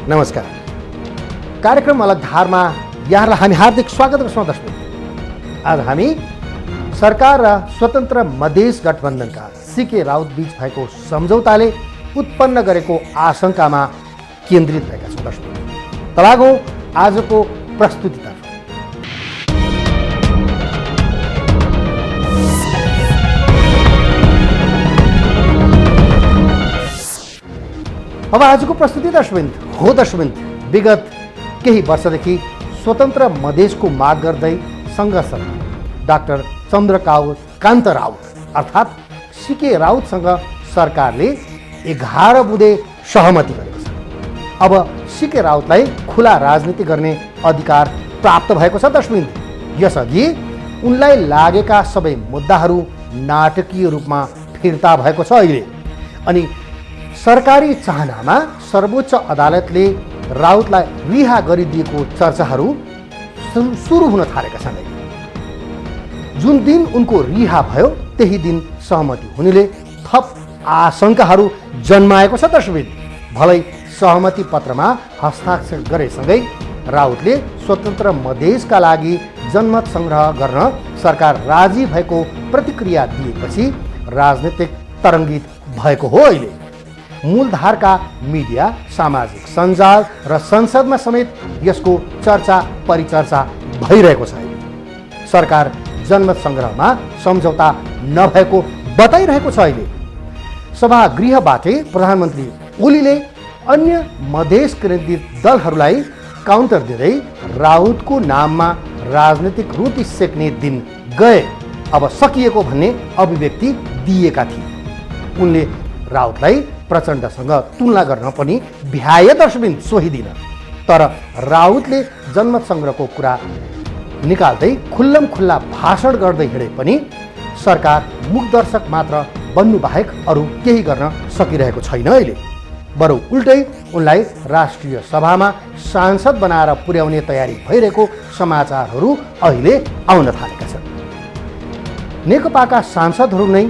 नमस्कार। कार्यक्रम अलग धारमा यहाँलाई हामी हार्दिक स्वागत गर्छौँ। दर्शक, आज हामी सरकार र स्वतन्त्र मधेस गठबन्धनका सीके राउत बीच भएको सम्झौताले उत्पन्न गरेको आशंकामा केन्द्रित भएका छौँ। दर्शक, तलागौँ आजको प्रस्तुतितर्फ। अब आजको प्रस्तुति दर्शकवृन्द, विगत केही वर्षदेखि स्वतन्त्र मधेसको माग गर्दै सङ्घर्षरत डाक्टर चन्द्रकान्त राउत अर्थात् सीके राउतसँग सरकारले 11 बुँदे सहमति गरेको छ। अब सीके राउतलाई खुला राजनीति गर्ने अधिकार प्राप्त भएको छ। दर्शकवृन्द, यसअघि उनलाई लागेका सबै मुद्दाहरू नाटकीय रूपमा फिर्ता भएको छ अहिले। अनि सरकारी चाहनामा सर्वोच्च अदालतले राउतलाई रिहा गरिदिएको चर्चाहरू सुरु हुन थालेका छन्। जुन दिन उनको रिहा भयो त्यही दिन सहमति हुनेले थप आशंकाहरू जन्माएको छ। दर्शकवृन्द, भलै सहमति पत्रमा हस्ताक्षर गरेसँगै राउतले स्वतन्त्र मधेसका लागि जनमत सङ्ग्रह गर्न सरकार राजी भएको प्रतिक्रिया दिएपछि राजनीतिक तरङ्गित भएको हो। अहिले मूलधारका मिडिया, सामाजिक सञ्जाल र संसदमा समेत यसको चर्चा परिचर्चा भइरहेको छ। सरकार जनमत सङ्ग्रहमा सम्झौता नभएको बताइरहेको छ। अहिले सभागृहबाटै प्रधानमन्त्री ओलीले अन्य मधेस केन्द्रित दलहरूलाई काउन्टर दिँदै राउतको नाममा राजनीतिक रोटी सेक्ने दिन गए, अब सकिएको भन्ने अभिव्यक्ति दिएका थिए। उनले राउतलाई प्रचण्डसँग तुलना गर्न पनि भ्याए। दर्शकवृन्द, सोही दिन तर राउतले जनमत सङ्ग्रहको कुरा निकाल्दै खुल्लम खुल्ला भाषण गर्दै हिँडे पनि सरकार मुखदर्शक मात्र बन्नु बाहेक अरू केही गर्न सकिरहेको छैन। अहिले बरु उल्टै उनलाई राष्ट्रिय सभामा सांसद बनाएर पुर्याउने तयारी भइरहेको समाचारहरू अहिले आउन थालेका छन्। नेकपाका सांसदहरू नै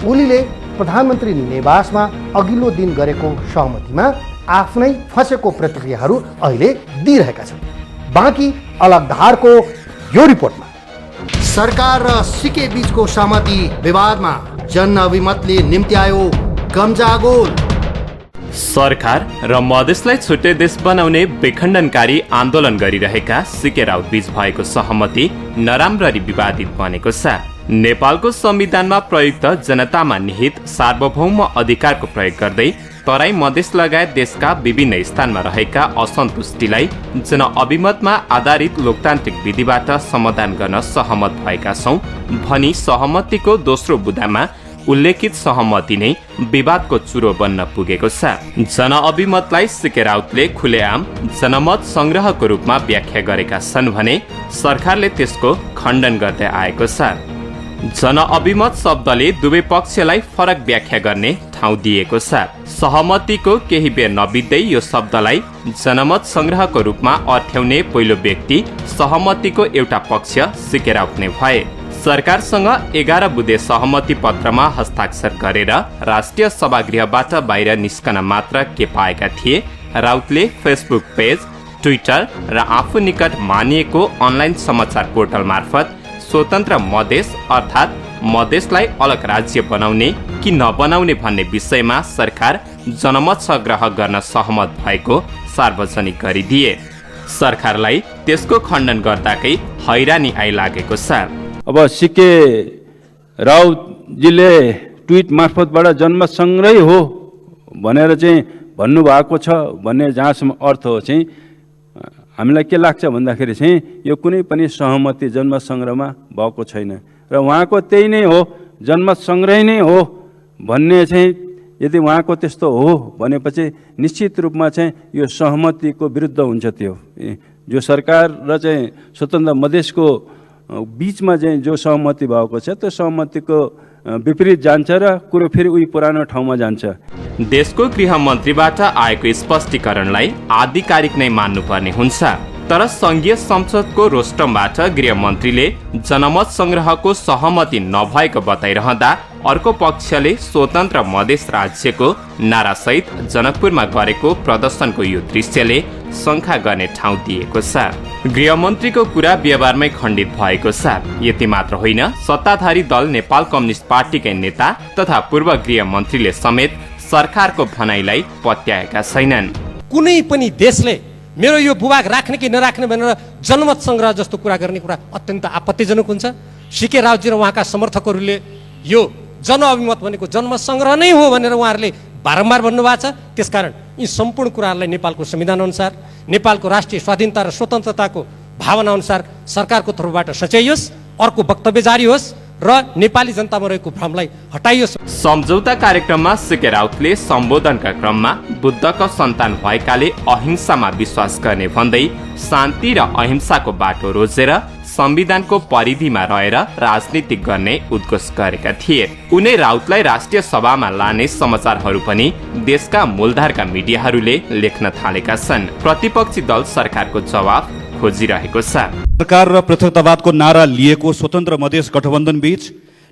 ओलीले प्रधानमन्त्री निवासमा अघिल्लो दिन गरेको सहमतिमा आफ्नै फँसेको प्रतिक्रियाहरू अहिले दिइरहेका छन्। बाँकी अलग धारको यो रिपोर्टमा सरकार र सीके बीचको सहमति विवादमा जनअभिमतले निम्त्यायो गम्जागोल। सरकार र मधेसलाई छुट्टै देश बनाउने विखण्डनकारी आन्दोलन गरिरहेका सीके राउत बीच भएको सहमति नराम्ररी विवादित बनेको छ। नेपालको संविधानमा प्रयुक्त जनतामा निहित सार्वभौम अधिकारको प्रयोग गर्दै तराई मधेस लगायत देशका विभिन्न स्थानमा रहेका असन्तुष्टिलाई जनअभिमतमा आधारित लोकतान्त्रिक विधिबाट समाधान गर्न सहमत भएका छौं भनी सहमतिको दोस्रो बुँदामा उल्लेखित सहमति नै विवादको चुरो बन्न पुगेको छ। जनअभिमतलाई सीके राउतले खुलेआम जनमत संग्रहको रूपमा व्याख्या गरेका छन् भने सरकारले त्यसको खण्डन गर्दै आएको छ। जनअभिमत शब्दले दुवै पक्षलाई फरक व्याख्या गर्ने ठाउँ दिएको छ। सहमतिको केही बेर नबित्दै यो शब्दलाई जनमत संग्रहको रूपमा अर्थ्याउने पहिलो व्यक्ति सहमतिको एउटा पक्ष सीके राउत नै भए। सरकारसँग 11 बुँदे सहमति पत्रमा हस्ताक्षर गरेर राष्ट्रिय सभागृहबाट बाहिर निस्कन मात्र के पाएका थिए। राउतले फेसबुक पेज, ट्विटर र आफू निकट मानिएको अनलाइन समाचार पोर्टल मार्फत स्वतन्त्र मधेस अर्थात् मधेसलाई अलग राज्य बनाउने कि नबनाउने भन्ने विषयमा सरकार जनमत संग्रह गर्न सहमत भएको सार्वजनिक गरिदिए। सरकारलाई त्यसको खण्डन गर्दाकै हैरानी आइलागेको छ। अब सीके राउतजीले ट्विट मार्फतबाट जनमत सङ्ग्रह हो भनेर चाहिँ भन्नुभएको छ भन्ने जहाँसम्म अर्थ हो चाहिँ हामीलाई के लाग्छ भन्दाखेरि चाहिँ यो कुनै पनि सहमति जनमत सङ्ग्रहमा भएको छैन र उहाँको त्यही नै हो, जनमत सङ्ग्रह नै हो भन्ने चाहिँ यदि उहाँको त्यस्तो हो भनेपछि निश्चित रूपमा चाहिँ यो सहमतिको विरुद्ध हुन्छ। त्यो जो सरकार र चाहिँ स्वतन्त्र मधेसको बीचमा चाहिँ जो सहमति भएको छ त्यो सहमतिको विपरीत जान्छ र कुरो फेरि उही पुरानो ठाउँमा जान्छ। देशको गृह मन्त्रीबाट आएको स्पष्टीकरणलाई आधिकारिक नै मान्नुपर्ने हुन्छ। तर संघीय संसदको रोस्टमबाट गृहमन्त्रीले जनमत संग्रहको सहमति नभएको बताइरहँदा अर्को पक्षले स्वतन्त्र मधेस राज्यको नारासहित जनकपुरमा गरेको प्रदर्शनको यो दृश्यले शङ्का गर्ने ठाउँ दिएको छ। गृहमन्त्रीको कुरा व्यवहारमै खण्डित भएको छ। यति मात्र होइन, सत्ताधारी दल नेपाल कम्युनिस्ट पार्टीकै नेता तथा पूर्व गृहमन्त्रीले समेत सरकारको भनाइलाई पत्याएका छैनन्। कुनै पनि देशले मेरो यो भूभाग राख्ने कि नराख्ने भनेर जनमत संग्रह जस्तो कुरा गर्ने कुरा अत्यन्त आपत्तिजनक हुन्छ। सीके रावजी र उहाँका समर्थकहरूले यो जनअभिमत भनेको जनमत संग्रह नै हो भनेर उहाँहरूले बारम्बार भन्नुभएको छ। त्यसकारण यी सम्पूर्ण कुराहरूलाई नेपालको संविधान अनुसार, नेपालको राष्ट्रिय स्वाधीनता र स्वतन्त्रताको भावना अनुसार सरकारको तर्फबाट सच्याइयोस्, अर्को वक्तव्य जारी होस् र नेपाली जनतामा रहेको भ्रमलाई हटाइयोस्। सम्झौता कार्यक्रममा सीके राउतले सम्बोधनका क्रममा बुद्धका सन्तान भएकाले अहिंसामा विश्वास गर्ने भन्दै शान्ति र अहिंसाको बाटो रोजेर संविधानको परिधिमा रहेर राजनीति गर्ने उद्घोष गरेका थिए। उनै राउतलाई राष्ट्रिय सभामा लाने समाचारहरू पनि देशका मूलधारका मिडियाहरूले लेख्न थालेका छन्। प्रतिपक्षी दल सरकारको जवाफ खोजिरहेको छ। सरकार र पृथकतावादको नारा लिएको स्वतन्त्र मधेस गठबन्धन बीच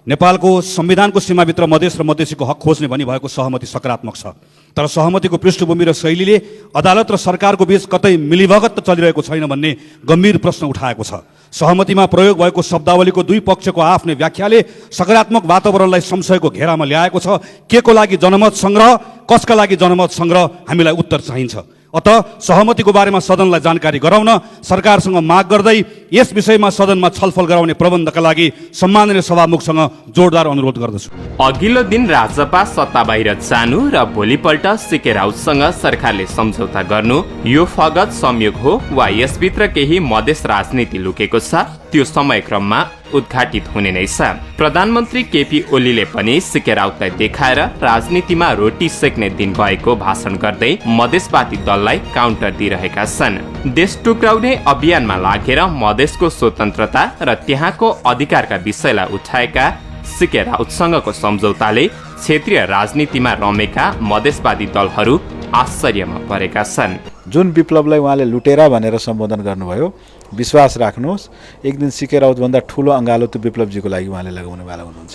नेपालको संविधानको सीमाभित्र मधेस र मधेसीको हक खोज्ने भनी भएको सहमति सकारात्मक छ। तर सहमतिको पृष्ठभूमि र शैलीले अदालत र सरकारको बीच कतै मिलीभगत चलिरहेको छैन भन्ने गम्भीर प्रश्न उठाएको छ। सहमतिमा प्रयोग भएको शब्दावलीको दुई पक्षको आफ्नै व्याख्याले सकारात्मक वातावरणलाई संशयको घेरामा ल्याएको छ। के को लागि जनमत संग्रह, कसका लागि जनमत संग्रह, हामीलाई उत्तर चाहिन्छ। अत सहमतिको बारेमा सदनलाई जानकारी गराउन सरकारसँग माग गर्दै यस विषयमा सदनमा छलफल गराउने प्रबन्धका लागि सम्माननीय सभामुखसँग जोरदार अनुरोध गर्दछु। अघिल्लो दिन राजपा सत्ता बाहिर जानु र भोलिपल्ट सीके राउतसँग सरकारले सम्झौता गर्नु यो फगत संयोग हो वा यसभित्र केही मधेस राजनीति लुकेको छ, त्यो समयक्रममा उद्घाटित हुने नै छ। प्रधानमन्त्री केपी ओलीले पनि सीके राउतलाई देखाएर राजनीतिमा रोटी सेक्ने दिन गएको भाषण गर्दै मधेसवादी दललाई काउन्टर दिइरहेका छन्। देश टुक्राउने अभियानमा लागेर मधेसको स्वतन्त्रता र त्यहाँको अधिकारका विषयलाई उठाएका सीके राउतसँगको सम्झौताले क्षेत्रीय राजनीतिमा रमेका मधेसवादी दलहरू आश्चर्यमा परेका छन्। जुन विप्लवलाई उहाँले लुटेरा भनेर सम्बोधन गर्नुभयो, विश्वास राख्नुहोस् एक दिन सीके राउतभन्दा ठुलो अङ्गालो त्यो विप्लवजीको लागि उहाँले लगाउनेवाला हुनुहुन्छ।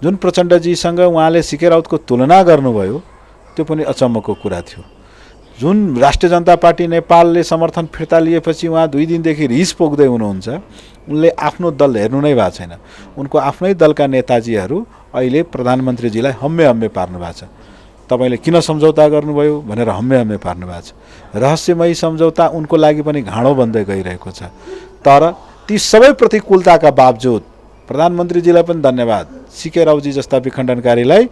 जुन प्रचण्डजीसँग उहाँले सीके राउतको तुलना गर्नुभयो त्यो पनि अचम्मको कुरा थियो। जुन राष्ट्रिय जनता पार्टी नेपालले समर्थन फिर्ता लिएपछि उहाँ 2 दिनदेखि रिस पोख्दै हुनुहुन्छ। उनले आफ्नो दल हेर्नु नै भएको छैन। उनको आफ्नै दलका नेताजीहरू अहिले प्रधानमन्त्रीजीलाई हम्मे हम्मे पार्नु भएको छ। तपाईले किन सम्झौता गर्नुभयो भनेर हम्मे हम्मे पार्नु भएको छ। रहस्यमयी सम्झौता उनको लागि पनि घाँडो बन्दै गइरहेको छ। तर ती सबै प्रतिकूलताका बावजुद प्रधानमन्त्रीजीलाई पनि धन्यवाद, सीके राउतजी जस्ता विखण्डनकारीलाई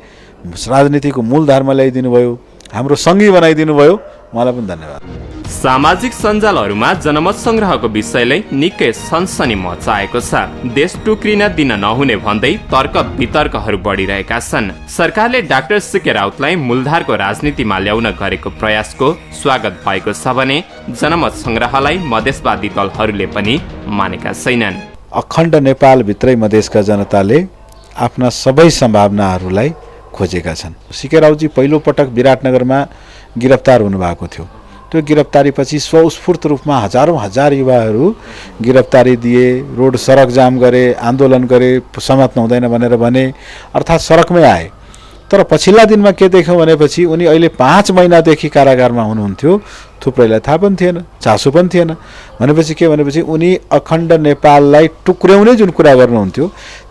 राजनीतिको मूलधारमा ल्याइदिनु भयो, हाम्रो सँगै बनाइदिनु भयो, उहाँलाई पनि धन्यवाद। सामाजिक सञ्जालहरूमा जनमत संग्रहको विषयले निकै सनसनी मचाएको छ। देश टुक्रिन दिन नहुने भन्दै तर्क वितर्कहरू बढिरहेका छन्। सरकारले डाक्टर सीके राउतलाई मूलधारको राजनीतिमा ल्याउन गरेको प्रयासको स्वागत भएको छ भने जनमत संग्रहलाई मधेसवादी दलहरूले पनि मानेका छैनन्। अखण्ड नेपालभित्रै मधेसका जनताले आफ्ना सबै सम्भावनाहरूलाई खोजेका छन्। सीके राउतजी पहिलो पटक विराटनगरमा गिरफ्तार हुनुभएको थियो। त्यो गिरफ्तारीपछि स्वस्फूर्त रूपमा हजार युवाहरू गिरफ्तारी दिए, रोड सडक जाम गरे, आन्दोलन गरे, समात्न हुँदैन भनेर भने, अर्थात् सडकमै आए। तर पछिल्ला दिनमा के देख्यौँ भनेपछि उनी अहिले 5 महिनादेखि कारागारमा हुनुहुन्थ्यो। थुप्रैलाई थाहा पनि थिएन, चासो पनि थिएन। भनेपछि के भनेपछि उनी अखण्ड नेपाललाई टुक्र्याउने जुन कुरा गर्नुहुन्थ्यो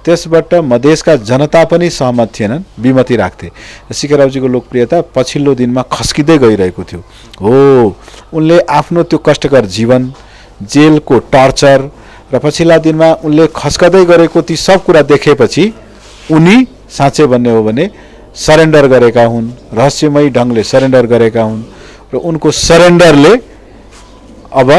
त्यसबाट मधेसका जनता पनि सहमत थिएनन्, विमति राख्थे। सीके राउतजीको लोकप्रियता पछिल्लो दिनमा खस्किँदै गइरहेको थियो। हो, उनले आफ्नो त्यो कष्टकर जीवन, जेलको टर्चर र पछिल्ला दिनमा उनले खस्कदै गरेको ती सब कुरा देखेपछि उनी साँच्चै भन्ने हो भने सरेन्डर गरेका हुन्, रहस्यमयी ढङ्गले सरेन्डर गरेका हुन् र उनको सरेन्डरले अब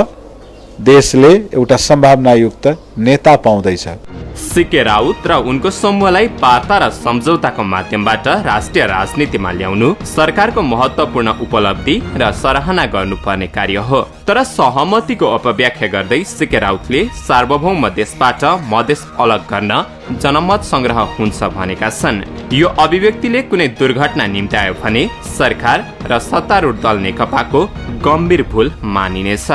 देशले एउटा सम्भावनायुक्त नेता पाउँदैछ। सीके राउत र उनको समूहलाई वार्ता र सम्झौताको माध्यमबाट राष्ट्रिय राजनीतिमा ल्याउनु सरकारको महत्त्वपूर्ण उपलब्धि र सराहना गर्नुपर्ने कार्य हो। तर सहमतिको अपव्याख्या गर्दै सीके राउतले सार्वभौम देशबाट मधेस अलग गर्न जनमत संग्रह हुन्छ भनेका छन्। यो अभिव्यक्तिले कुनै दुर्घटना निम्त्यायो भने सरकार र सत्तारूढ दल नेकपाको गम्भीर भूल मानिनेछ।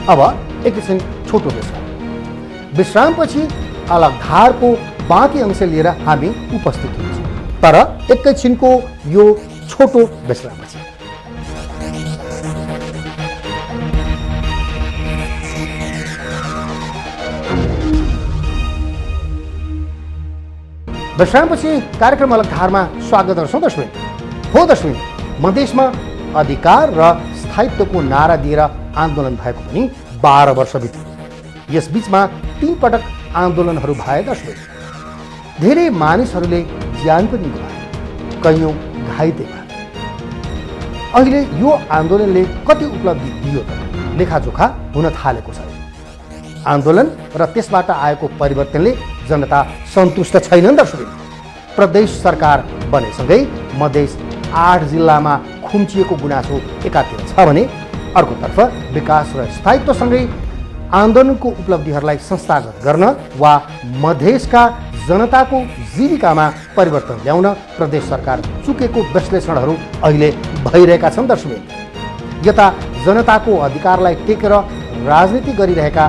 अब एकैछिन छोटो विश्रामपछि अलग धारको बाँकी अंश लिएर हामी उपस्थित हुन्छौँ, तर एकैछिनको यो छोटो विश्रामपछि। विश्रामपछि कार्यक्रम अलग धारमा स्वागत गर्छौँ। दर्शकवृन्द, मधेसमा अधिकार र स्थायित्वको नारा दिएर आन्दोलन भएको पनि 12 वर्ष बित्यो। यस बीचमा 3 पटक आन्दोलनहरू भए। दर्शकवृन्द, धेरै मानिसहरूले ज्यान पनि गुमाए, कैयौँ घाइते भए। अहिले यो आन्दोलनले कति उपलब्धि दियो त लेखाजोखा हुन थालेको छ। आन्दोलन र त्यसबाट आएको परिवर्तनले जनता सन्तुष्ट छैनन्। दर्शकवृन्द, प्रदेश सरकार बनेसँगै मधेस 8 जिल्लामा खुम्चिएको गुनासो एकातिर छ भने अर्कोतर्फ विकास र स्थायित्वसँगै आन्दोलनको उपलब्धिहरूलाई संस्थागत गर्न वा मधेसका जनताको जीविकामा परिवर्तन ल्याउन प्रदेश सरकार चुकेको विश्लेषणहरू अहिले भइरहेका छन्। दर्शकवृन्द, यता जनताको अधिकारलाई टेकेर राजनीति गरिरहेका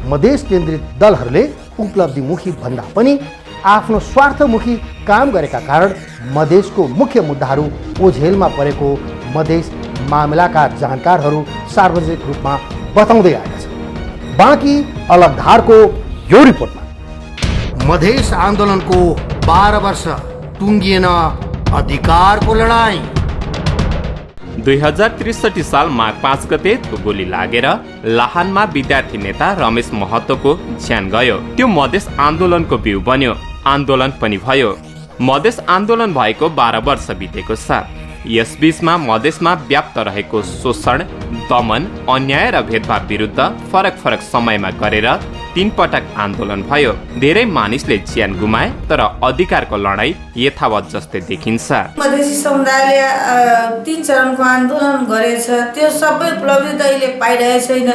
मधेस केन्द्रित दलहरूले उपलब्धिमुखी भन्दा पनि आफ्नो स्वार्थमुखी काम गरेका कारण मधेसको मुख्य मुद्दाहरू ओझेलमा परेको मधेस मामिलाका जानकारहरू सार्वजनिक रूपमा बताउँदै आएका छन्। बाँकी अलग धारको यो रिपोर्टमा मधेस आन्दोलनको 12 वर्ष टुङ्गिएन अधिकारको लडाईँ। 2063 साल माघ 5 गते गोली लागेर लाहानमा विद्यार्थी नेता रमेश महतोको ज्यान गयो। त्यो मधेस आन्दोलनको बिउ बन्यो, आन्दोलन पनि भयो। मधेस आन्दोलन भएको 12 वर्ष बितेको छ। यसबीचमा मधेसमा व्याप्त रहेको शोषण, दमन, अन्याय र भेदभाव विरुद्ध फरक समयमा गरेर 3 पटक आन्दोलन भयो। धेरै मानिसले ज्यान गुमाए, तर अधिकारको लडाईँ यथावत जस्तै देखिन्छ। मधेसी समुदायले 3 चरणको आन्दोलन गरेछ, त्यो सबै उपलब्धि त अहिले पाइरहेको छैन,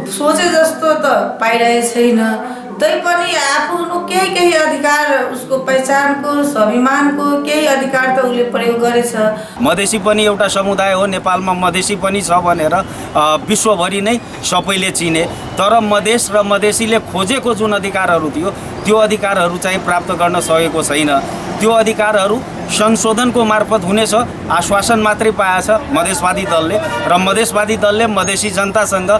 सोचे जस्तो त पाइरहेको छैन। तैपनि आफ्नो केही अधिकार, उसको पहिचानको, स्वाभिमानको केही अधिकार त उसले प्रयोग गरेछ। मधेसी पनि एउटा समुदाय हो, नेपालमा मधेसी पनि छ भनेर विश्वभरि नै सबैले चिने। तर मधेस र मधेसीले खोजेको जुन अधिकारहरू थियो त्यो अधिकारहरू चाहिँ प्राप्त गर्न सकेको छैन। त्यो अधिकारहरू संशोधनको मार्फत हुनेछ आश्वासन मात्रै पाएछ मधेसवादी दलले, र मधेसवादी दलले मधेसी जनतासँग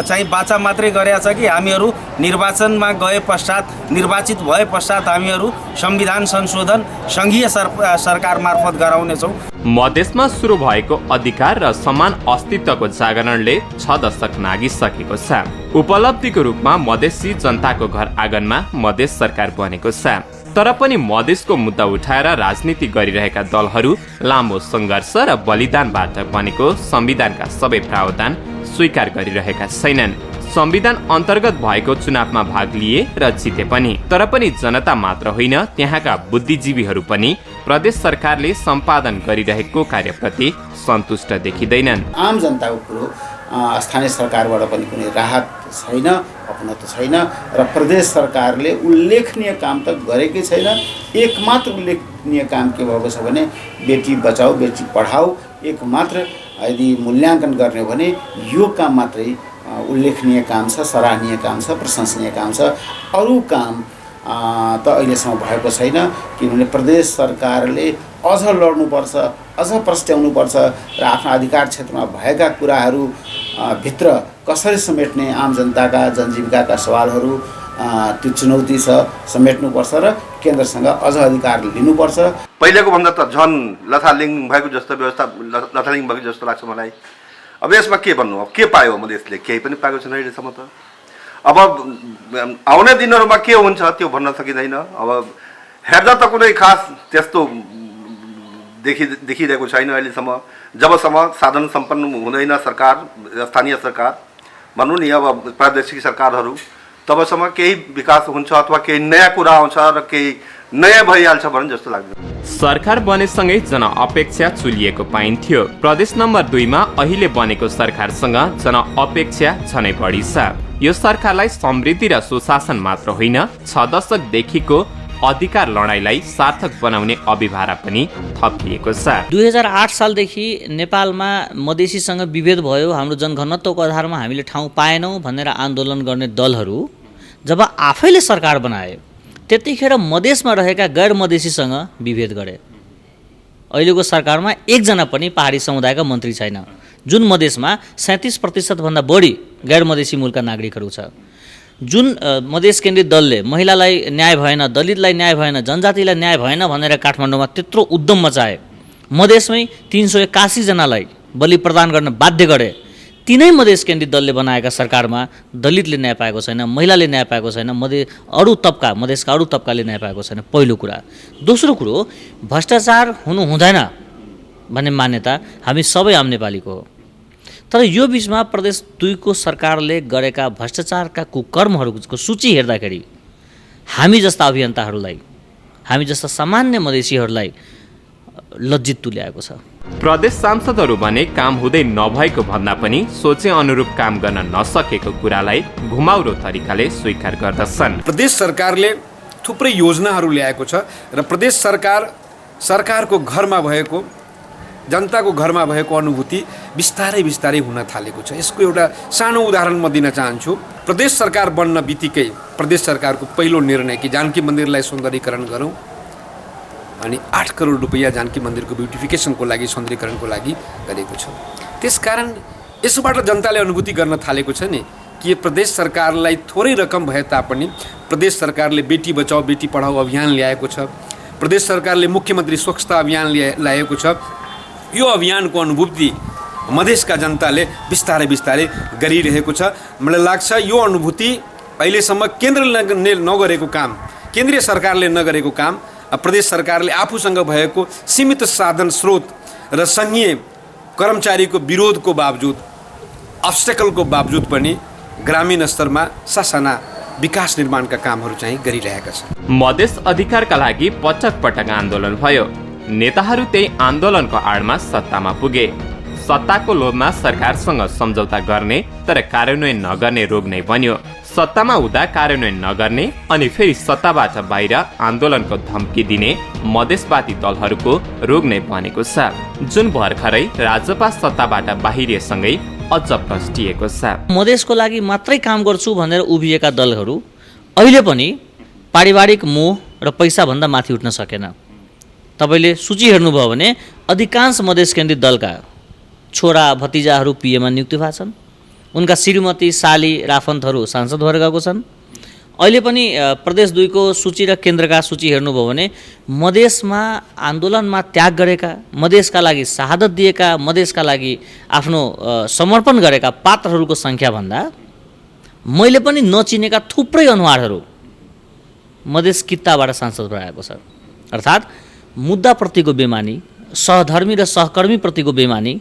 चाहिँ बाचा मात्रै गरेका छ कि हामीहरू निर्वाचनमा गए पश्चात, निर्वाचित भए पश्चात हामीहरू संविधान संशोधन सङ्घीय सरकार मार्फत गराउनेछौँ। मधेसमा सुरु भएको अधिकार र समान अस्तित्वको जागरणले 6 दशक नागिसकेको छ। उपलब्धिको रूपमा मधेसी जनताको घर आँगनमा मधेस सरकार बनेको छ। तर पनि मधेसको मुद्दा उठाएर राजनीति गरिरहेका दलहरू लामो सङ्घर्ष र बलिदानबाट बनेको संविधानका सबै प्रावधान स्वीकार गरिरहेका छैनन्। संविधान अन्तर्गत भएको चुनावमा भाग लिए र जिते पनि, तर पनि जनता मात्र होइन, त्यहाँका बुद्धिजीवीहरू पनि प्रदेश सरकारले सम्पादन गरिरहेको कार्यप्रति सन्तुष्ट देखिँदैनन्। आम जनताको कुरो स्थानीय सरकारबाट पनि कुनै राहत छैन, अपनत्व छैन, र प्रदेश सरकारले उल्लेखनीय काम त गरेकै छैन। एकमात्र उल्लेखनीय काम के भएको छ भने बेटी बचाऊ बेटी पढाऊ एकमात्र यदि मूल्याङ्कन गर्ने हो भने यो काम मात्रै उल्लेखनीय काम छ, सराहनीय काम छ, प्रशंसनीय काम छ। अरू काम त अहिलेसम्म भएको छैन, किनभने प्रदेश सरकारले अझ लड्नुपर्छ, अझ प्रस्ट्याउनुपर्छ र आफ्नो अधिकार क्षेत्रमा भएका कुराहरू भित्र कसरी समेट्ने आम जनताका जनजीविकाका सवालहरू त्यो चुनौती छ, समेट्नुपर्छ र केन्द्रसँग अझ अधिकार लिनुपर्छ। पहिलेको भन्दा त झन् लथालिङ भएको जस्तो व्यवस्था लथालिङ भएको जस्तो लाग्छ मलाई। अब यसमा के भन्नु, अब के पायो मधेसले? केही पनि पाएको छैन अहिलेसम्म त। अब आउने दिनहरूमा के हुन्छ त्यो भन्न सकिँदैन। अब हेर्दा त कुनै खास त्यस्तो देखिरहेको छैन अहिलेसम्म। जबसम्म साधन सम्पन्न हुँदैन सरकार, स्थानीय सरकार भनौँ नि, अब प्रादेशिक सरकारहरू, तबसम्म केही विकास हुन्छ अथवा केही नयाँ कुरा आउँछ र केही नयाँ भइहाल्छ भन्ने जस्तो लाग्दैन। सरकार बनेसँगै जनअपेक्षा चुलिएको पाइन्थ्यो। प्रदेश नम्बर 2 मा अहिले बनेको सरकारसँग जनअपेक्षा झनै बढी छ। यो सरकारलाई समृद्धि र सुशासन मात्र होइन, 6 दशकदेखिको अधिकार लडाईँलाई सार्थक बनाउने अभिभारा पनि थपिएको छ। 2008 सालदेखि नेपालमा मधेसीसँग विभेद भयो, हाम्रो जनघनत्वको आधारमा हामीले ठाउँ पाएनौँ भनेर आन्दोलन गर्ने दलहरू जब आफैले सरकार बनाए त्यतिखेर मधेसमा रहेका गैर मधेसीसँग विभेद गरे। अहिलेको सरकारमा एकजना पनि पहाडी समुदायका मन्त्री छैन, जुन मधेसमा 37% भन्दा बढी गैर मधेसी मूलका नागरिकहरू छ। जुन मधेस केन्द्रित दलले महिलालाई न्याय भएन, दलितलाई न्याय भएन, जनजातिलाई न्याय भएन भनेर काठमाडौँमा त्यत्रो उद्यम मचाए, मधेसमै 381 जनालाई बलि प्रदान गर्न बाध्य गरे, तिनै मधेस केन्द्रित दलले बनाएका सरकारमा दलितले न्याय पाएको छैन, महिलाले न्याय पाएको छैन, मधेसका अरू तबकाले न्याय पाएको छैन। पहिलो कुरा। दोस्रो कुरो, भ्रष्टाचार हुनु हुँदैन भन्ने मान्यता हामी सबै आम नेपालीको हो। तर यो बिचमा प्रदेश 2 को सरकारले गरेका भ्रष्टाचारका कुकर्महरूको सूची हेर्दाखेरि हामी जस्ता अभियन्ताहरूलाई, हामी जस्ता सामान्य मधेसीहरूलाई लज्जित तुल्याएको छ। प्रदेश सांसदहरू भने काम हुँदै नभएको भन्दा पनि सोचे अनुरूप काम गर्न नसकेको कुरालाई घुमाउरो तरिकाले स्वीकार गर्दछन्। प्रदेश सरकारले थुप्रै योजनाहरू ल्याएको छ र प्रदेश सरकारको घरमा भएको, जनताको घरमा भएको अनुभूति बिस्तारै बिस्तारै हुन थालेको छ। यसको एउटा सानो उदाहरण म दिन चाहन्छु। प्रदेश सरकार बन्न बित्तिकै प्रदेश सरकारको पहिलो निर्णय कि जानकी मन्दिरलाई सौन्दर्यीकरण गरौँ, अनि 8 करोड रुपैयाँ जानकी मन्दिरको ब्युटिफिकेसनको लागि, सौन्दर्यीकरणको लागि गरेको छ। त्यसकारण यसबाट जनताले अनुभूति गर्न थालेको छ नि कि प्रदेश सरकारलाई थोरै रकम भए तापनि प्रदेश सरकारले बेटी बचाओ बेटी पढाओ अभियान ल्याएको छ, प्रदेश सरकारले मुख्यमन्त्री स्वच्छता अभियान ल्याएको छ। यो अभियानको अनुभूति मधेसका जनताले बिस्तारै बिस्तारै गरिरहेको छ। मलाई लाग्छ यो अनुभूति अहिलेसम्म केन्द्रले नगरेको काम, केन्द्रीय सरकारले नगरेको काम, प्रदेश सरकारले आफूसँग भएको सीमित साधन स्रोत र सङ्घीय कर्मचारीको विरोधको बावजुद, अब्स्टेकलको बावजुद पनि ग्रामीण स्तरमा ससाना विकास निर्माणका कामहरू चाहिँ गरिरहेका छन्। मधेस अधिकारका लागि पटक पटक आन्दोलन भयो। नेताहरू त्यही आन्दोलनको आडमा सत्तामा पुगे। सत्ताको लोभमा सरकारसँग सम्झौता गर्ने तर कार्यान्वयन नगर्ने रोग नै बन्यो। सत्तामा हुँदा कार्यान्वयन नगर्ने अनि फेरि सत्ताबाट बाहिर आन्दोलनको धम्की दिने मधेसवादी दलहरूको रोग नै बनेको छ, जुन भर्खरै राजपा सत्ताबाट बाहिरिएसँगै अझ प्रष्टिएको छ। मधेसको लागि मात्रै काम गर्छु भनेर उभिएका दलहरू अहिले पनि पारिवारिक मोह र पैसाभन्दा माथि उठ्न सकेन। तपाईँले सूची हेर्नुभयो भने अधिकांश मधेस केन्द्रित दलका छोरा भतिजाहरू पिएमा नियुक्ति भएको छन्, उनका श्रीमती साली राफन्तहरू सांसद भएर गएको छन्। अहिले पनि प्रदेश 2 को सूची र केन्द्रका सूची हेर्नुभयो भने मधेसमा आन्दोलनमा त्याग गरेका, मधेसका लागि शहादत दिएका, मधेसका लागि आफ्नो समर्पण गरेका पात्रहरूको सङ्ख्याभन्दा मैले पनि नचिनेका थुप्रै अनुहारहरू मधेस कित्ताबाट सांसद भएर आएको छ। अर्थात् मुद्दाप्रतिको बेमानी, सहधर्मी र सहकर्मीप्रतिको बेमानी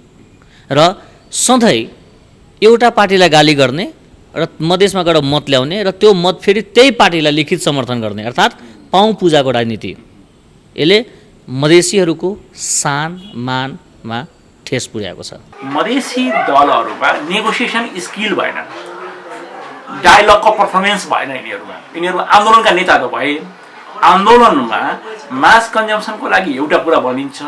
र सधैँ एउटा पार्टीलाई गाली गर्ने र मधेसमा गएर मत ल्याउने र त्यो मत फेरि त्यही पार्टीलाई लिखित समर्थन गर्ने, अर्थात् पाउँ पूजाको राजनीति, यसले मधेसीहरूको सान मानमा ठेस पुर्याएको छ। मधेसी दलहरूमा नेगोसिएसन स्किल भएन, डायलगको पर्फर्मेन्स भएन यिनीहरू आन्दोलनका नेता त भए, आन्दोलनमा मास कन्जम्सनको लागि एउटा कुरा भनिन्छ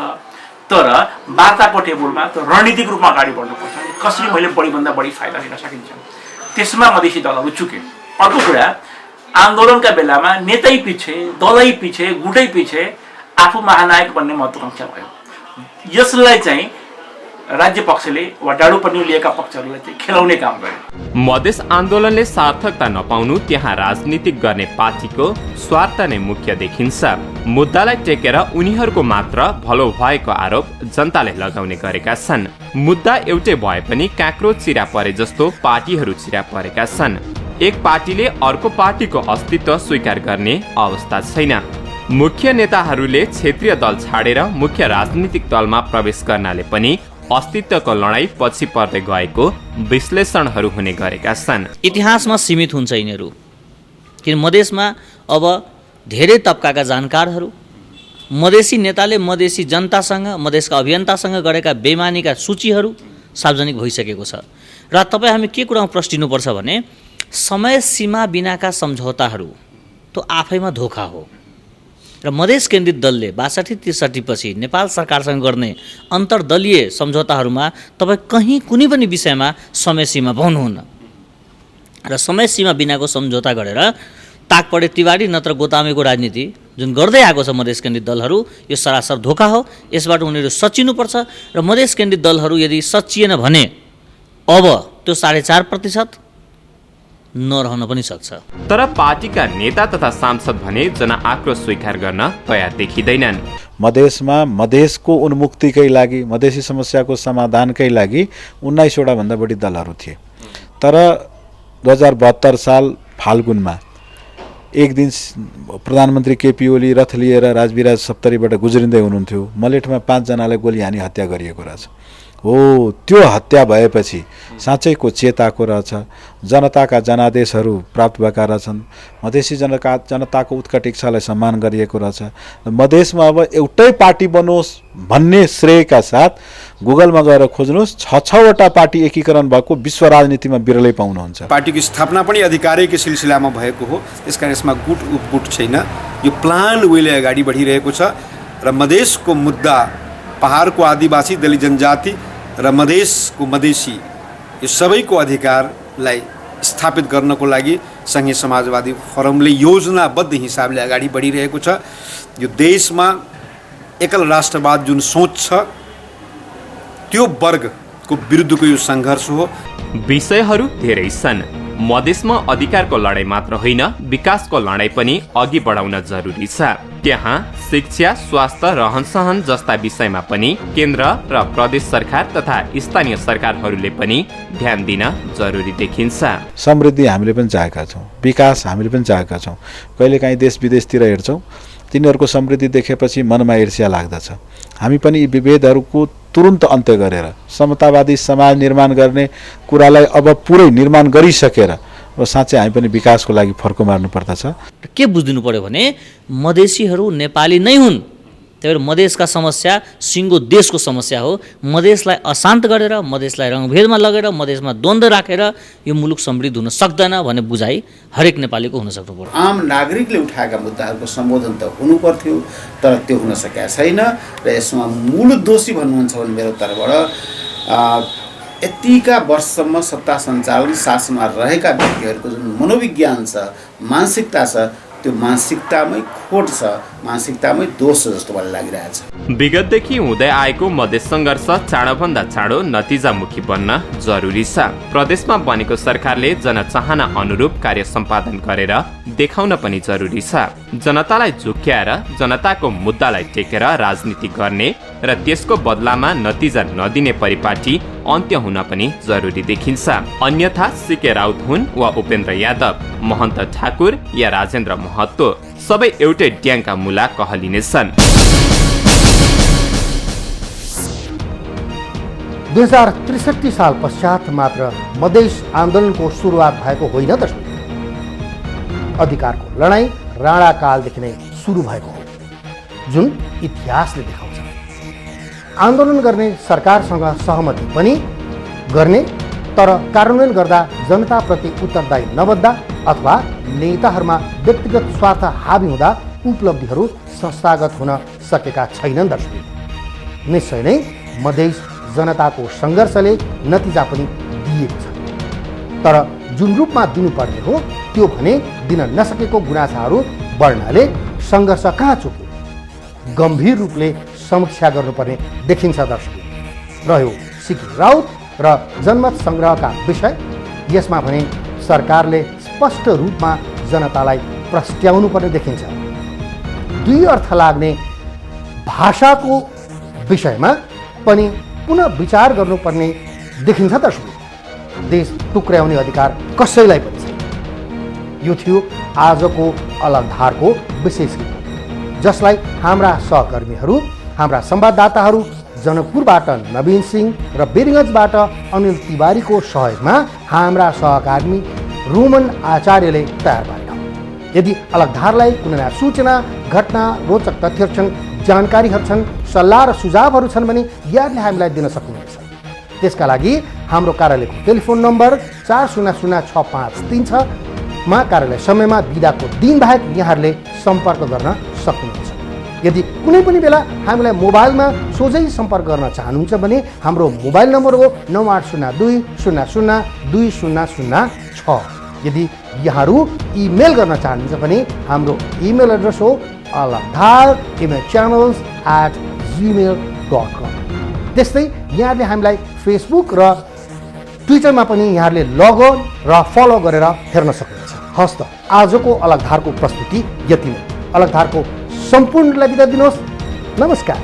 तर वार्ताको टेबलमा त रणनीतिक रूपमा अगाडि बढ्नुपर्छ, कसरी मैले बढीभन्दा बढी फाइदा लिन सकिन्छ, त्यसमा मधेसी दलहरू चुके। अर्को कुरा, आन्दोलनका बेलामा नेतै पछि, दलै पछि, गुटै पछि आफू महानायक बन्ने महत्त्वाकांक्षा भयो। यसलाई चाहिँ राज्य पक्षले वा डाडु पनि लिएका पक्षहरूले चाहिँ खेलाउने काम गर्यो। मधेस आन्दोलनले सार्थकता नपाउनु त्यहाँ राजनीतिक गर्ने पार्टीको स्वार्थ नै मुख्य देखिन्छ। मुद्दालाई टेकेर उनीहरूको मात्र भलो भएको आरोप जनताले लगाउने गरेका छन्। मुद्दा एउटै भए पनि काँक्रो चिरा परे जस्तो पार्टीहरू चिरा परेका छन्। एक पार्टीले अर्को पार्टीको अस्तित्व स्वीकार गर्ने अवस्था छैन। मुख्य नेताहरूले क्षेत्रीय दल छाडेर मुख्य राजनीतिक दलमा प्रवेश गर्नाले पनि अस्तित्वको लडाईँ पछि पर्दै गएको विश्लेषणहरू हुने गरेका छन्। इतिहासमा सीमित हुन्छ यिनीहरू, किन मधेसमा अब धेरै तबकाका जानकारहरू, मधेसी नेताले मधेसी जनतासँग, मधेसका अभियन्तासँग गरेका बेमानीका सूचीहरू सार्वजनिक भइसकेको छ। र तपाईँ हामी के कुरामा प्रश्निनुपर्छ भने समय सीमा बिनाका सम्झौताहरू त्यो आफैमा धोका हो। र मधेस केन्द्रित दलले 62-63 पछि नेपाल सरकारसँग गर्ने अन्तर्दलीय सम्झौताहरूमा तपाईँ कहीँ कुनै पनि विषयमा समय सीमा पाउनुहुन्न र समय सीमा बिनाको सम्झौता गरेर ताकपडे तिवारी नत्र गोतामेको राजनीति जुन गर्दै आएको छ मधेस केन्द्रित दलहरू, यो सरासर धोका हो। यसबाट उनीहरू सचिनुपर्छ र मधेस केन्द्रित दलहरू यदि सचिएन भने अब त्यो 4.5% नरहन पनि सक्छ। तर पार्टीका नेता तथा सांसद भने जनआक्रोश स्वीकार गर्न तयार देखिँदैनन्। मधेसमा मधेसको उन्मुक्तिकै लागि, मधेसी समस्याको समाधानकै लागि 19वटा भन्दा बढी दलहरू थिए। तर 2072 साल फाल्गुनमा एक दिन प्रधानमन्त्री केपी ओली रथ लिएर राजविराज सप्तरीबाट गुज्रिँदै हुनुहुन्थ्यो। मलेटमा 5 जनालाई गोली हानी हत्या गरिएको रहेछ। हो, त्यो हत्या भएपछि साँच्चैको चेताको रहेछ, जनताका जनादेशहरू प्राप्त भएका रहेछन्, मधेसी जनताको उत्कट इच्छालाई सम्मान गरिएको रहेछ। मधेसमा अब एउटै पार्टी बनोस् भन्ने श्रेयका साथ गुगलमा गएर खोज्नुहोस्, 6-6वटा पार्टी एकीकरण भएको विश्व राजनीतिमा बिरलै पाउनुहुन्छ। पार्टीको स्थापना पनि अधिकारैकै सिलसिलामा भएको हो, त्यसकारण यसमा गुट उपगुट छैन। यो प्लान वेले अगाडि बढिरहेको छ र मधेसको मुद्दा, पहाडको आदिवासी दलित जनजाति र मधेसको मधेसी, यो सबैको अधिकारलाई स्थापित गर्नको लागि सङ्घीय समाजवादी फोरमले योजनाबद्ध हिसाबले अगाडि बढिरहेको छ। यो देशमा एकल राष्ट्रवाद जुन सोच छ त्यो वर्गको विरुद्धको यो सङ्घर्ष हो। विषयहरू धेरै छन्। मधेसमा अधिकारको लडाईँ मात्र होइन, विकासको लडाईँ पनि अघि बढाउन जरुरी छ। त्यहाँ शिक्षा, स्वास्थ्य, रहनसहन जस्ता विषयमा पनि केन्द्र र प्रदेश सरकार तथा स्थानीय सरकारहरूले पनि ध्यान दिन जरुरी देखिन्छ। समृद्धि हामीले पनि चाहेका छौँ, विकास हामीले पनि चाहेका छौँ। कहिलेकाहीँ देश विदेशतिर हेर्छौँ, तिनीहरूको समृद्धि देखेपछि मनमा ईर्ष्या लाग्दछ। हामी पनि यी विभेदहरूको तुरुन्त अन्त्य गरेर समतावादी समाज निर्माण गर्ने कुरालाई अब पुरै निर्माण गरिसकेर र साँच्चै हामी पनि विकासको लागि फर्को मार्नु पर्दछ। के बुझिदिनु पर्यो भने मधेसीहरू नेपाली नै हुन्, त्यही भएर मधेसका समस्या सिङ्गो देशको समस्या हो। मधेसलाई अशान्त गरेर, मधेसलाई रङभेदमा लगेर, मधेसमा द्वन्द्व राखेर यो मुलुक समृद्ध हुन सक्दैन भन्ने बुझाइ हरेक नेपालीको हुन सक्नु पर्यो। आम नागरिकले उठाएका मुद्दाहरूको सम्बोधन त हुनु पर्थ्यो, तर त्यो हुन सकेका छैन र यसमा मूल दोषी भन्नुहुन्छ भने मेरो तर्फबाट यतिका वर्षसम्म सत्ता सञ्चालन शासनमा रहेका व्यक्तिहरूको जुन मनोविज्ञान छ, मानसिकता छ, त्यो मानसिकतामै खोट छ, मानसिकतामै दोष छ जस्तो मलाई लागिरहेछ। विगतदेखि हुँदै आएको मधेस सङ्घर्ष चाँडोभन्दा चाँडो नतिजामुखी बन्न जरुरी छ। प्रदेशमा बनेको सरकारले जनचाहना अनुरूप कार्य सम्पादन गरेर देखाउन पनि जरुरी छ। जनतालाई झुक्क्याएर जनताको मुद्दालाई टेकेर राजनीति गर्ने र त्यसको बदलामा नतिजा नदिने परिपाटी अन्त्य हुन पनि जरुरी देखिन्छ। अन्यथा सीके राउत हुन् वा उपेन्द्र यादव, महन्त ठाकुर या राजेन्द्र महतो, सबै एउटै ड्याङका मुला कहलिनेछन्। 2063 साल पश्चात मात्र मधेस आन्दोलनको सुरुवात भएको होइन त। अधिकारको लडाईँ राणाकालदेखि नै सुरु भएको हो, जुन इतिहासले देखाउँछ। आन्दोलन गर्ने सरकारसँग सहमति पनि गर्ने, तर कार्यान्वयन गर्दा जनताप्रति उत्तरदायी नबन्दा अथवा नेताहरूमा व्यक्तिगत स्वार्थ हाबी हुँदा उपलब्धिहरू संस्थागत हुन सकेका छैनन्। दर्शक, निश्चय नै मधेस जनताको सङ्घर्षले नतिजा पनि दिएको छ, तर जुन रूपमा दिनुपर्ने हो त्यो भने दिन नसकेको गुनासाहरू बढ्नाले सङ्घर्ष कहाँ चुक्यो, गम्भीर रूपले समीक्षा गर्नुपर्ने देखिन्छ। दर्शक, रह्यो सीके राउत र जनमत सङ्ग्रहका विषय, यसमा भने सरकारले स्पष्ट रूपमा जनतालाई प्रस्ट्याउनु पर्ने देखिन्छ। दुई अर्थ लाग्ने भाषाको विषयमा पनि पुनः विचार गर्नुपर्ने देखिन्छ। दर्शक, देश टुक्र्याउने अधिकार कसैलाई पनि छैन। यो थियो आजको अलग धारको विशेष गीत, जसलाई हाम्रा सहकर्मीहरू, हाम्रा संवाददाताहरू जनकपुरबाट नवीन सिंह र वीरगञ्जबाट अनिल तिवारीको सहयोगमा हाम्रा सहकर्मी रोमन आचार्यले तयार पारेका। यदि अलग धारलाई कुनै नयाँ सूचना, घटना, रोचक तथ्यहरू छन्, जानकारीहरू छन्, सल्लाह र सुझावहरू छन् भने यहाँले हामीलाई दिन सक्नुहुनेछ। त्यसका लागि हाम्रो कार्यालयको टेलिफोन नम्बर 400653 छ मा कार्यालय समयमा बिदाको दिन बाहेक यहाँहरूले सम्पर्क गर्न सक्नुहुन्छ। यदि कुनै पनि बेला हामीलाई मोबाइलमा सोझै सम्पर्क गर्न चाहनुहुन्छ भने हाम्रो मोबाइल नम्बर हो 9802002006। यदि यहाँहरू इमेल गर्न चाहनुहुन्छ भने हाम्रो इमेल एड्रेस हो alagdharimagechannels@gmail.com। त्यस्तै यहाँहरूले हामीलाई फेसबुक र ट्विटरमा पनि यहाँहरूले लगअन र फलो गरेर हेर्न सक्नुहुन्छ। हस् त आजको अलग धारको प्रस्तुति यति नै। अलग धारको सम्पूर्णलाई बिदा दिनुहोस्। नमस्कार।